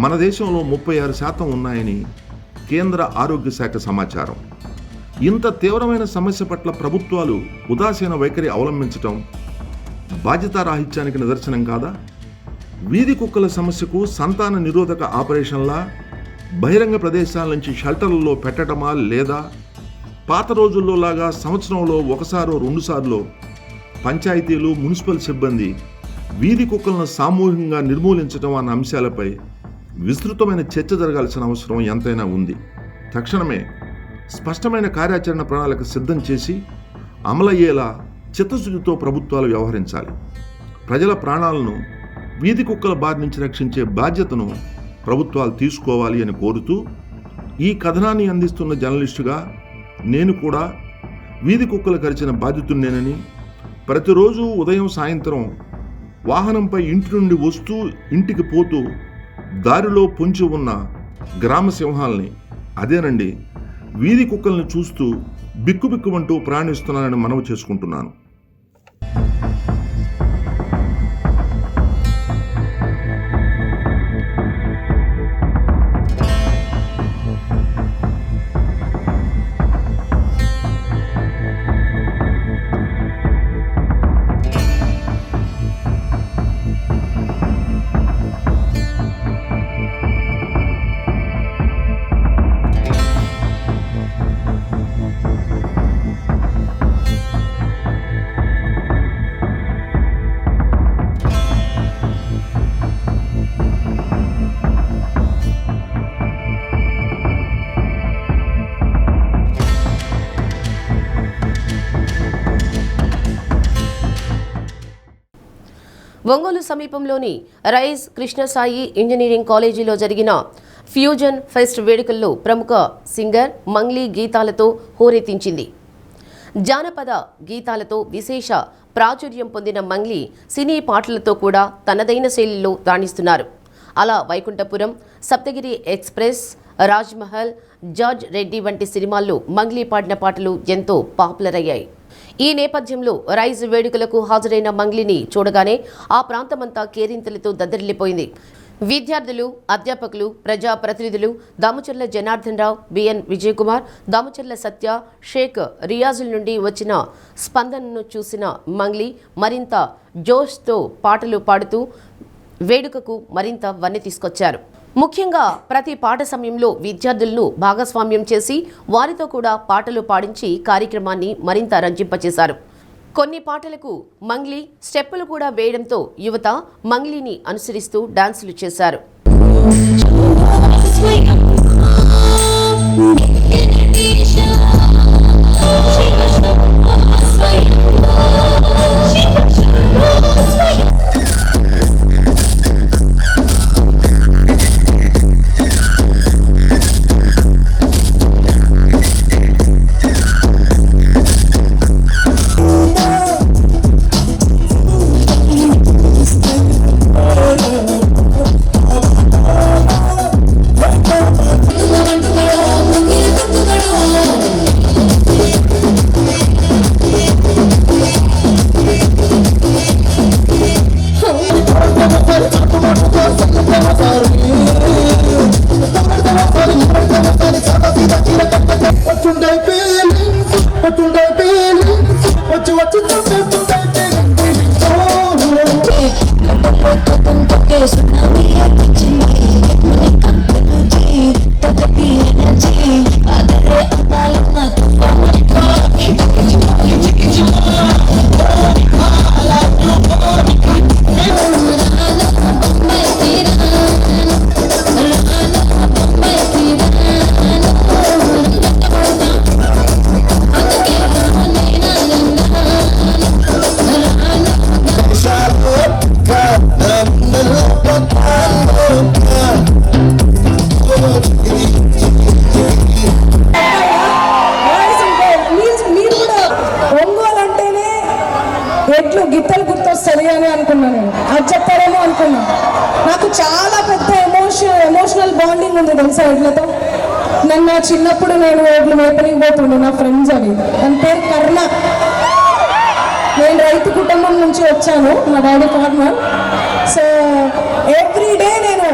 మన దేశంలో 36% ఉన్నాయని కేంద్ర ఆరోగ్య శాఖ సమాచారం. ఇంత తీవ్రమైన సమస్య పట్ల ప్రభుత్వాలు ఉదాసీన వైఖరి అవలంబించటం బాధ్యతారాహిత్యానికి నిదర్శనం కాదా? వీధి కుక్కల సమస్యకు సంతాన నిరోధక ఆపరేషన్లా, బహిరంగ ప్రదేశాల నుంచి షెల్టర్లలో పెట్టడమా, లేదా పాత రోజుల్లో లాగా సంవత్సరంలో 1-2 సార్లు పంచాయతీలు, మున్సిపల్ సిబ్బంది వీధి కుక్కలను సామూహికంగా నిర్మూలించడం అన్న అంశాలపై విస్తృతమైన చర్చ జరగాల్సిన అవసరం ఎంతైనా ఉంది. తక్షణమే స్పష్టమైన కార్యాచరణ ప్రణాళిక సిద్ధం చేసి అమలయ్యేలా చిత్తశుద్ధితో ప్రభుత్వాలు వ్యవహరించాలి. ప్రజల ప్రాణాలను వీధి కుక్కల బారి నుంచి రక్షించే బాధ్యతను ప్రభుత్వాలు తీసుకోవాలి అని కోరుతూ, ఈ కథనాన్ని అందిస్తున్న జర్నలిస్టుగా నేను కూడా వీధి కుక్కలు కరిచిన బాధితున్నేనని, ప్రతిరోజు ఉదయం సాయంత్రం వాహనంపై ఇంటి నుండి వస్తూ ఇంటికి పోతూ దారిలో పొంచి ఉన్న గ్రామ సింహాల్ని, అదేనండి వీధి కుక్కల్ని చూస్తూ బిక్కుబిక్కుమంటూ ప్రాణిస్తున్నానని మనవి చేసుకుంటున్నాను. ఒంగోలు సమీపంలోని రైజ్ కృష్ణసాయి ఇంజనీరింగ్ కాలేజీలో జరిగిన ఫ్యూజన్ ఫెస్ట్ వేడుకల్లో ప్రముఖ సింగర్ మంగ్లీ గీతాలతో హోరెత్తించింది. జానపద గీతాలతో విశేష ప్రాచుర్యం పొందిన మంగ్లీ సినీ పాటలతో కూడా తనదైన శైలిలో రాణిస్తున్నారు. అలా వైకుంఠపురం, సప్తగిరి ఎక్స్ప్రెస్, రాజ్మహల్, జార్జ్ రెడ్డి వంటి సినిమాల్లో మంగ్లీ పాడిన పాటలు ఎంతో పాపులర్ అయ్యాయి. ఈ నేపథ్యంలో రైజ్ వేడుకలకు హాజరైన మంగ్లీని చూడగానే ఆ ప్రాంతమంతా కేరింతలతో దద్దరిల్లిపోయింది. విద్యార్థులు, అధ్యాపకులు, ప్రజాప్రతినిధులు, దామచర్ల జనార్దన్ రావు, బిఎన్ విజయకుమార్, దామచర్ల సత్య, షేక్ రియాజుల నుండి వచ్చిన స్పందనను చూసిన మంగ్లీ మరింత జోష్తో పాటలు పాడుతూ వేడుకకు మరింత వన్నె తీసుకొచ్చారు. ముఖ్యంగా ప్రతి పాట సమయంలో విద్యార్థులను భాగస్వామ్యం చేసి వారితో కూడా పాటలు పాడించి కార్యక్రమాన్ని మరింత రంజింపచేశారు. కొన్ని పాటలకు మంగ్లీ స్టెప్పులు కూడా వేయడంతో యువత మంగ్లీని అనుసరిస్తూ డాన్సులు చేశారు. గిత్తలు గుర్తొస్తుంది అని అనుకున్నాను. అది చెప్తారేమో అనుకున్నా. నాకు చాలా పెద్ద ఎమోషనల్ బాండింగ్ ఉంది తెలుసా ఎడ్లతో. నన్ను చిన్నప్పుడు నేను ఎడ్లు మేపనికి పోతుండే, నా ఫ్రెండ్స్ అవి. దాని పేరు కర్ణ. నేను రైతు కుటుంబం నుంచి వచ్చాను, మా daddy farmer. So every day నేను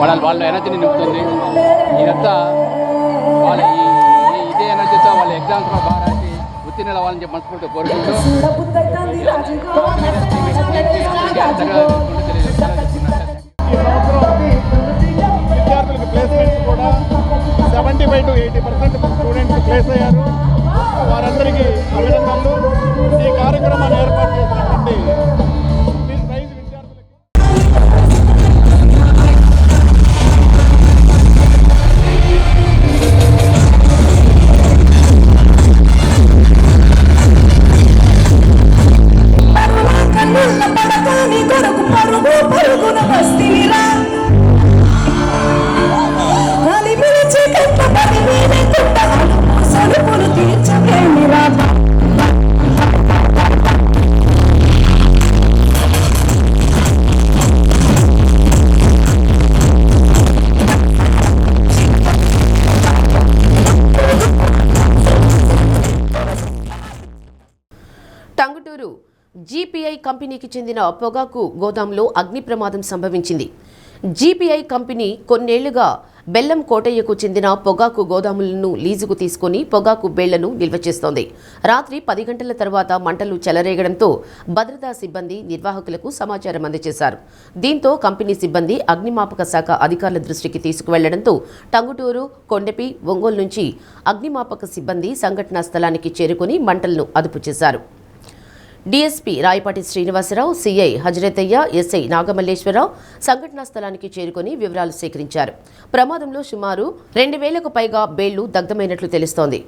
వాళ్ళ ఎనర్జీని నింపుతుంది. ఇదంతా వాళ్ళ ఇదే ఎనర్జీతో వాళ్ళ ఎగ్జామ్స్లో బాగా రాసి ఉత్తీర్ణ అవ్వాలని చెప్పి మనస్ఫూర్తిగా కోరుకుంటూ విద్యార్థులకు ప్లేస్మెంట్స్ కూడా 75 to 80% స్టూడెంట్స్ ప్లేస్ అయ్యారు. వారందరికీ అభినందనలు. ఈ కార్యక్రమాన్ని ఏర్పాటు చేసినటువంటి ప్రైజ్ విద్యార్థులకి టంగుటూరు జీపీఐ కంపెనీకి చెందిన పొగాకు గోదాంలో అగ్ని ప్రమాదం సంభవించింది. జీపీఐ కంపెనీ కొన్నేళ్లుగా బెల్లం కోటయ్యకు చెందిన పొగాకు గోదాములను లీజుకు తీసుకుని పొగాకు బేళ్లను నిల్వ చేస్తోంది. రాత్రి 10 గంటల తర్వాత మంటలు చెలరేగడంతో భద్రతా సిబ్బంది నిర్వాహకులకు సమాచారం అందజేశారు. దీంతో కంపెనీ సిబ్బంది అగ్నిమాపక శాఖ అధికారుల దృష్టికి తీసుకువెళ్లడంతో టంగుటూరు, కొండెపి, ఒంగోలు నుంచి అగ్నిమాపక సిబ్బంది సంఘటనా స్థలానికి చేరుకుని మంటలను అదుపు చేశారు. DSP Rayapati Srinivasarao, CI Hazarathaiah, SI Nagamalleswararao సంఘటనా స్థలానికి చేరుకుని వివరాలు సేకరించారు. ప్రమాదంలో సుమారు 2000కు పైగా బేళ్లు దగ్ధమైనట్లు తెలుస్తోంది.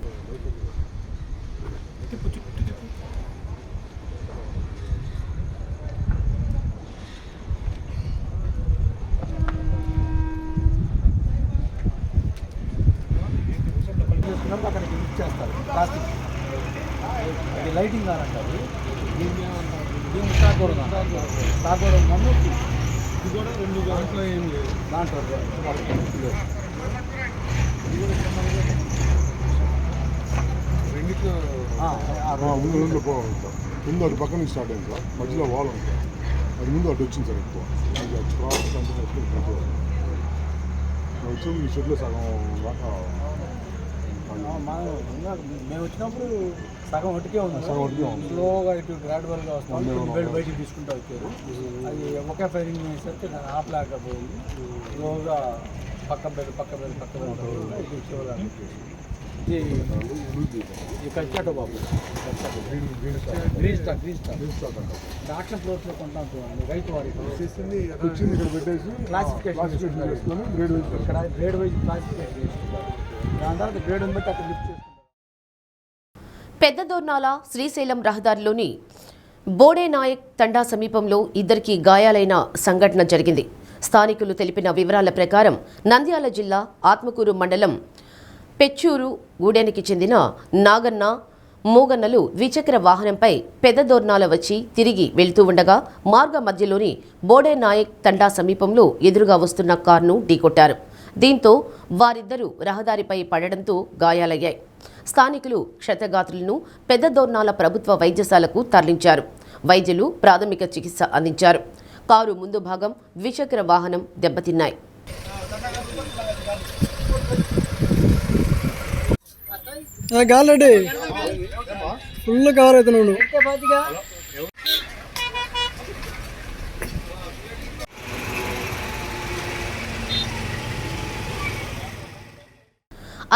లైటింగ్ అంటారు. దీన్ని తాగూడదు మన్ను ఇది కూడా 2 దాంట్లో ఏం లేదు. దాంట్లో రెండిట్లో ముందు పోవాలి. ముందు అటు పక్కన స్టార్ట్ అయింది సార్, మధ్యలో వాల్ ఉంది. అది ముందు అటు వచ్చింది సార్. ఎక్కువ వచ్చి మీ షెడ్లో సగం దాకా మేము వచ్చినప్పుడు సగం ఒటికే ఉంది. సగం ఒటికే ఉంది. స్లోగా ఇటు గ్రాడ్యువల్గా వస్తాం. బెల్ట్ బయటికి తీసుకుంటూ వచ్చారు. అది ఒకే ఫైరింగ్ చేసేసరికి దాన్ని ఆపలేకపోయింది. స్లోగా పక్క బెల్ట్ ఇది కచ్చాటో బాబు గ్రీన్ స్టాక్ డాక్టర్ ఫ్లోర్స్లో కొంటాం చూడండి. రైతు వారికి వచ్చింది ఇక్కడ పెట్టేసి క్లాసిఫికేషన్ చేసుకొని గ్రేడ్ వైజ్ క్లాసిఫికేషన్ చేసుకుంటారు. దాని తర్వాత గ్రేడ్ బట్టి అక్కడ లిఫ్ట్ చేసుకుంటారు. పెద్ద దోర్నాల శ్రీశైలం రహదారిలోని బోడే నాయక్ తండా సమీపంలో ఇద్దరికి గాయాలైన సంఘటన జరిగింది. స్థానికులు తెలిపిన వివరాల ప్రకారం నంద్యాల జిల్లా ఆత్మకూరు మండలం పెచ్చూరు గూడెనికి చెందిన నాగన్న, మూగన్నలు ద్విచక్ర వాహనంపై పెద్ద దోర్నాల వచ్చి తిరిగి వెళ్తూ ఉండగా మార్గ మధ్యలోని బోడే నాయక్ తండా సమీపంలో ఎదురుగా వస్తున్న కారును ఢీకొట్టారు. దీంతో వారిద్దరూ రహదారిపై పడడంతో గాయాలయ్యాయి. స్థానికులు క్షతగాత్రులను పెద్ద దోర్నాల ప్రభుత్వ వైద్యశాలకు తరలించారు. వైద్యులు ప్రాథమిక చికిత్స అందించారు. కారు ముందు భాగం, ద్విచక్ర వాహనం దెబ్బతిన్నాయి. గాలరెడ్డి ఫుల్ కవర్ అవుతున్నాను.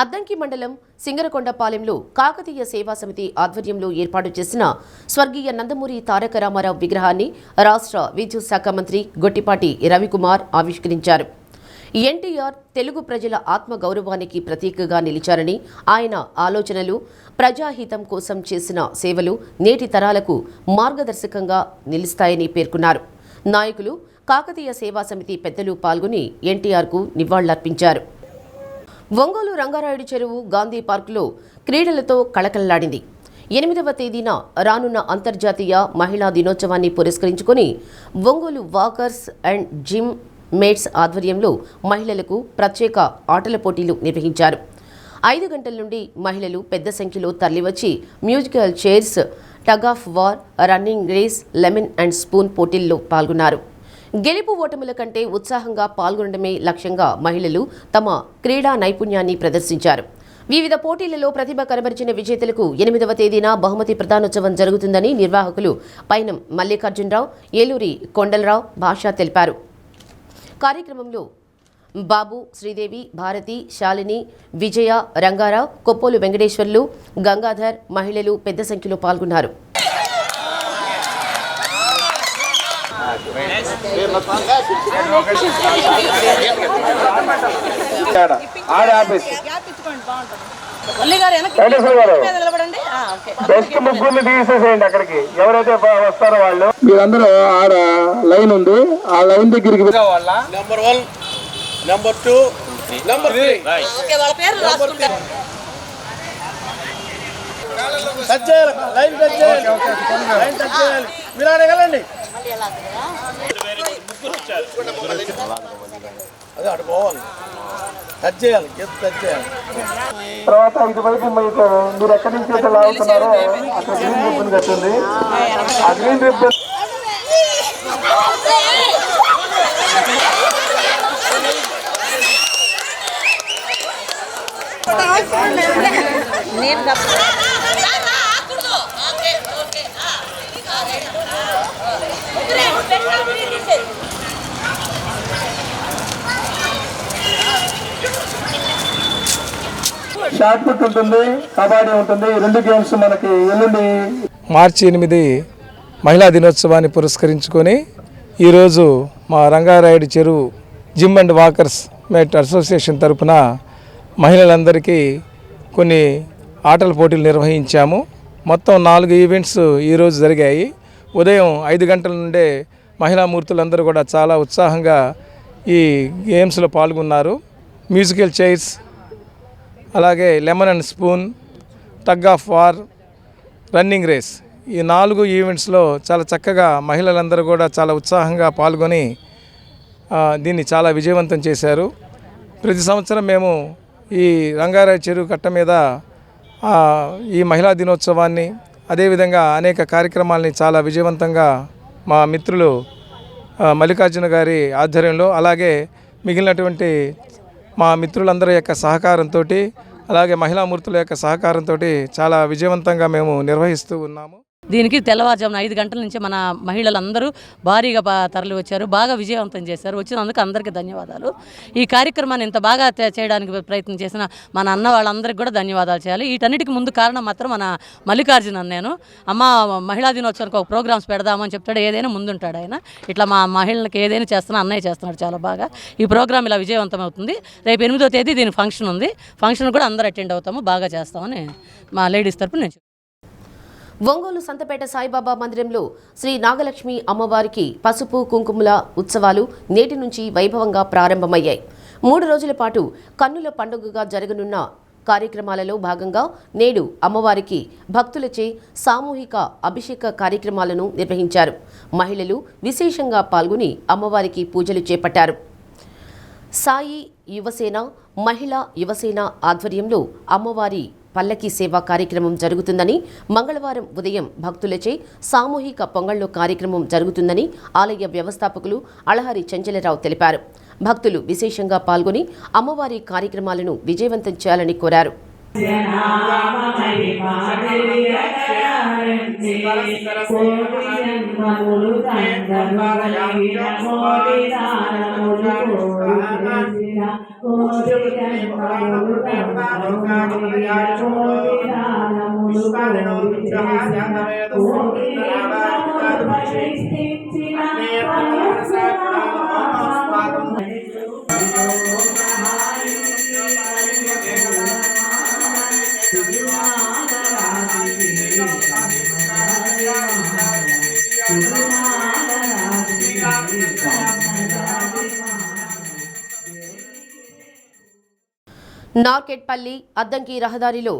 అద్దంకి మండలం సింగరకొండపాలెంలో కాకతీయ సేవా సమితి ఆధ్వర్యంలో ఏర్పాటు చేసిన స్వర్గీయ నందమూరి తారక రామారావు విగ్రహాన్ని రాష్ట్ర విద్యుత్ శాఖ మంత్రి గొట్టిపాటి రవికుమార్ ఆవిష్కరించారు. ఎన్టీఆర్ తెలుగు ప్రజల ఆత్మగౌరవానికి ప్రతీకగా నిలిచారని, ఆయన ఆలోచనలు ప్రజాహితం కోసం చేసిన సేవలు నేటి తరాలకు మార్గదర్శకంగా నిలుస్తాయని పేర్కొన్నారు. నాయకులు, కాకతీయ సేవా సమితి పెద్దలు పాల్గొని ఎన్టీఆర్కు నివాళులర్పించారు. ఒంగోలు రంగారాయుడు చెరువు గాంధీ పార్కులో క్రీడలతో కళకళలాడింది. 8వ తేదీన రానున్న అంతర్జాతీయ మహిళా దినోత్సవాన్ని పురస్కరించుకొని Ongole walkers and gym mates ఆధ్వర్యంలో మహిళలకు ప్రత్యేక ఆటల పోటీలు నిర్వహించారు. 5 గంటల నుండి మహిళలు పెద్ద సంఖ్యలో తరలివచ్చి musical chairs, tug of war, running race, lemon and spoon పోటీల్లో పాల్గొన్నారు. గెలుపు ఓటముల కంటే ఉత్సాహంగా పాల్గొనడమే లక్ష్యంగా మహిళలు తమ క్రీడా నైపుణ్యాన్ని ప్రదర్శించారు. వివిధ పోటీలలో ప్రతిభ కనబరిచిన విజేతలకు 8వ తేదీన బహుమతి ప్రదానోత్సవం జరుగుతుందని నిర్వాహకులు పైనం మల్లికార్జునరావు, ఏలూరి కొండలరావు భాష తెలిపారు. కార్యక్రమంలో బాబు, శ్రీదేవి, భారతి, శాలిని, విజయ, రంగారావు, కొప్పోలు వెంకటేశ్వర్లు, గంగాధర్ మహిళలు పెద్ద సంఖ్యలో పాల్గొన్నారు. బెస్ట్ ముగ్గురిని తీసేసేయండి అక్కడికి, ఎవరైతే వస్తారో వాళ్ళు. మీరందరూ ఆడ లైన్ ఉంది, ఆ లైన్ దగ్గరికి నెంబర్ 1, నెంబర్ 2, నెంబర్ 3 టచ్ చేయాలి, లైన్ టచ్ చేయాలి, లైన్ టచ్ చేయాలి. మీరు అడగలండి, అదే అటు పోవాలి, టచ్ చేయాలి, టచ్ చేయాలి. తర్వాత ఇటువైపు మీరు ఎక్కడి నుంచి అయితే లాగుతున్నారో అక్కడ గ్రీన్ రిబ్బన్ కట్టింది, ఆ గ్రీన్ రిబ్బన్ షార్ట్ పుట్ ఉంటుంది, కబడ్డీ ఉంటుంది. 2 గేమ్స్ మనకి ఎల్లుండి మార్చి 8 మహిళా దినోత్సవాన్ని పురస్కరించుకొని ఈరోజు మా రంగారాయుడు చెరువు gym and walkers mate association తరఫున మహిళలందరికీ కొన్ని ఆటల పోటీలు నిర్వహించాము. మొత్తం 4 ఈవెంట్స్ ఈరోజు జరిగాయి. ఉదయం 5 గంటల నుండే మహిళామూర్తులందరూ కూడా చాలా ఉత్సాహంగా ఈ గేమ్స్లో పాల్గొన్నారు. మ్యూజికల్ చైర్స్, అలాగే lemon and spoon, tug of war, running race, ఈ 4 ఈవెంట్స్లో చాలా చక్కగా మహిళలందరూ కూడా చాలా ఉత్సాహంగా పాల్గొని దీన్ని చాలా విజయవంతం చేశారు. ప్రతి సంవత్సరం మేము ఈ రంగారాయ చెరువు కట్ట మీద ఈ మహిళా దినోత్సవాన్ని, అదేవిధంగా అనేక కార్యక్రమాలని చాలా విజయవంతంగా మా మిత్రులు మల్లికార్జున గారి ఆధ్వర్యంలో, అలాగే మిగిలినటువంటి మా మిత్రులందరి యొక్క సహకారంతో, అలాగే మహిళామూర్తుల యొక్క సహకారంతో చాలా విజయవంతంగా మేము నిర్వహిస్తూ ఉన్నాము. దీనికి తెల్లవారుజామున 5 గంటల నుంచి మన మహిళలందరూ భారీగా తరలి వచ్చారు, బాగా విజయవంతం చేశారు. వచ్చినందుకు అందరికీ ధన్యవాదాలు. ఈ కార్యక్రమాన్ని ఇంత బాగా చేయడానికి ప్రయత్నం చేసిన మన అన్న వాళ్ళందరికీ కూడా ధన్యవాదాలు చేయాలి. వీటన్నిటికి ముందు కారణం మాత్రం మన మల్లికార్జున అన్నయ్యను. అమ్మ మహిళా దినోత్సవానికి ఒక ప్రోగ్రామ్స్ పెడదామని చెప్తాడు, ఏదైనా ముందుంటాడు ఆయన. ఇట్లా మా మహిళలకు ఏదైనా చేస్తున్నా అన్నయ్య చేస్తున్నాడు చాలా బాగా. ఈ ప్రోగ్రామ్ ఇలా విజయవంతం అవుతుంది. రేపు 8వ తేదీ దీని ఫంక్షన్ ఉంది. ఫంక్షన్ కూడా అందరూ అటెండ్ అవుతాము, బాగా చేస్తామని మా లేడీస్ తరపున నేను. ఒంగోలు సంతపేట సాయిబాబా మందిరంలో శ్రీ నాగలక్ష్మి అమ్మవారికి పసుపు కుంకుమల ఉత్సవాలు నేటి నుంచి వైభవంగా ప్రారంభమయ్యాయి. 3 రోజుల పాటు కన్నుల పండుగగా జరగనున్న కార్యక్రమాలలో భాగంగా నేడు అమ్మవారికి భక్తులచే సామూహిక అభిషేక కార్యక్రమాలను నిర్వహించారు. మహిళలు విశేషంగా పాల్గొని అమ్మవారికి పూజలు చేపట్టారు. సాయి యువసేన, మహిళా యువసేన ఆధ్వర్యంలో అమ్మవారి పల్లకి సేవా కార్యక్రమం జరుగుతుందని, మంగళవారం ఉదయం భక్తులచే సామూహిక పొంగళ్ళు కార్యక్రమం జరుగుతుందని ఆలయ వ్యవస్థాపకులు అళహరి చంచలరావు తెలిపారు. భక్తులు విశేషంగా పాల్గొని అమ్మవారి కార్యక్రమాలను విజయవంతం చేయాలని కోరారు. నార్కెట్పల్లి అద్దంకి రహదారిలో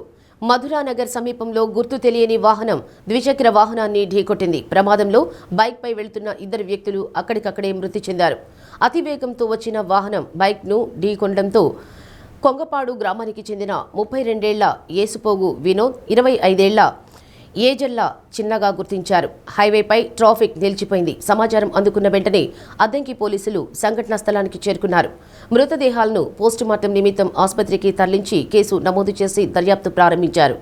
మధురానగర్ సమీపంలో గుర్తు తెలియని వాహనం ద్విచక్ర వాహనాన్ని ఢీకొట్టింది. ప్రమాదంలో బైక్పై వెళ్తున్న 2 వ్యక్తులు అక్కడికక్కడే మృతి చెందారు. అతివేగంతో వచ్చిన వాహనం బైక్ను ఢీకొనడంతో కొంగపాడు గ్రామానికి చెందిన 32 ఏళ్ల ఏసుపోగు వినోద్, 25 ఏళ్ల ఏజల్లా చిన్నగా గుర్తించారు. హైవేపై ట్రాఫిక్ నిలిచిపోయింది. సమాచారం అందుకున్న వెంటనే అద్దంకి పోలీసులు సంఘటనా స్థలానికి చేరుకున్నారు. మృతదేహాలను పోస్టుమార్టం నిమిత్తం ఆసుపత్రికి తరలించి కేసు నమోదు చేసి దర్యాప్తు ప్రారంభించారు.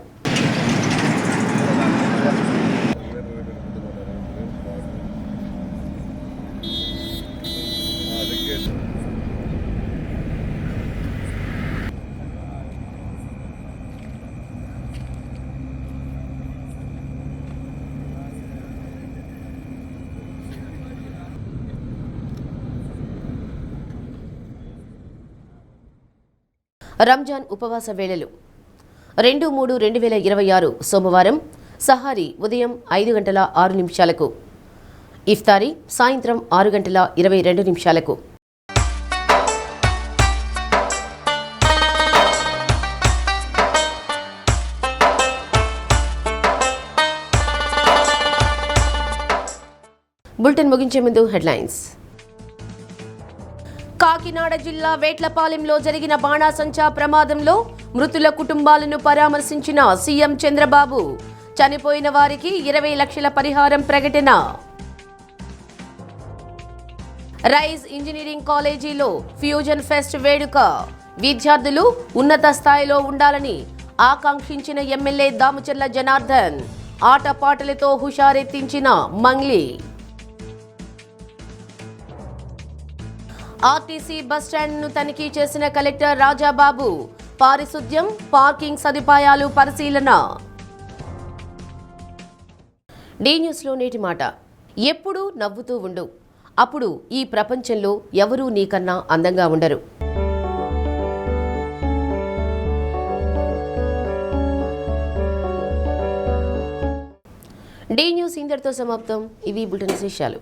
రంజాన్ ఉపవాస వేళలు 2/3/2026 సోమవారం సహారీ ఉదయం 5:06 ఇఫ్తారీ సాయంత్రం 6:22 బులెటిన్ ముగించే ముందు హెడ్లైన్స్. కాకినాడ జిల్లా వేట్లపాలెంలో జరిగిన బాణాసంచా ప్రమాదంలో మృతుల కుటుంబాలను పరామర్శించిన సీఎం చంద్రబాబు. చనిపోయిన వారికి 20 లక్షల పరిహారం ప్రకటన. రైజ్ ఇంజనీరింగ్ కాలేజీలో ఫ్యూజన్ ఫెస్ట్ వేడుక. విద్యార్థులు ఉన్నత స్థాయిలో ఉండాలని ఆకాంక్షించిన ఎమ్మెల్యే దామచర్ల జనార్దన్. ఆటపాటలతో హుషారెత్తించిన మంగ్లీ. ఆర్టీసీ బస్టాండ్ను తనిఖీ చేసిన కలెక్టర్ రాజాబాబు. పారిశుద్ధ్యం, పార్కింగ్ సదుపాయాలు పరిశీలన. డి న్యూస్లో నేటి మాట. ఎప్పుడూ నవ్వుతూ ఉండు, అప్పుడు ఈ ప్రపంచంలో ఎవరూ నీకన్నా అందంగా ఉండరు. డి న్యూస్ ఇంతటితో సమాప్తం. ఇవి బులెటిన్ విశేషాలు.